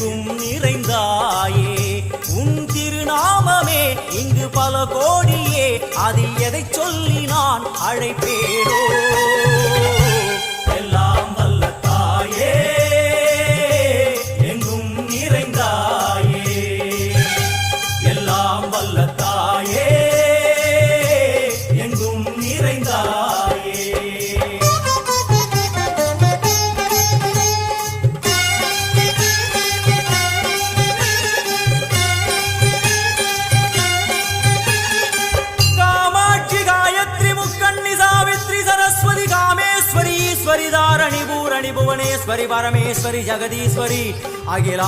எங்கும் நிறைந்தாயே உன் திருநாமமே இங்கு பல கோடியே அதில் எதை சொல்லி நான் அழைப்பேனோ எல்லாம் வல்ல தாயே எங்கும் நிறைந்தாயே எல்லாம் வல்ல தாயே எங்கும் நிறைந்தாயே ईश्वरी धारणी भुवनेश्वरी परमेश्वरी जगदीश्वरी अखिला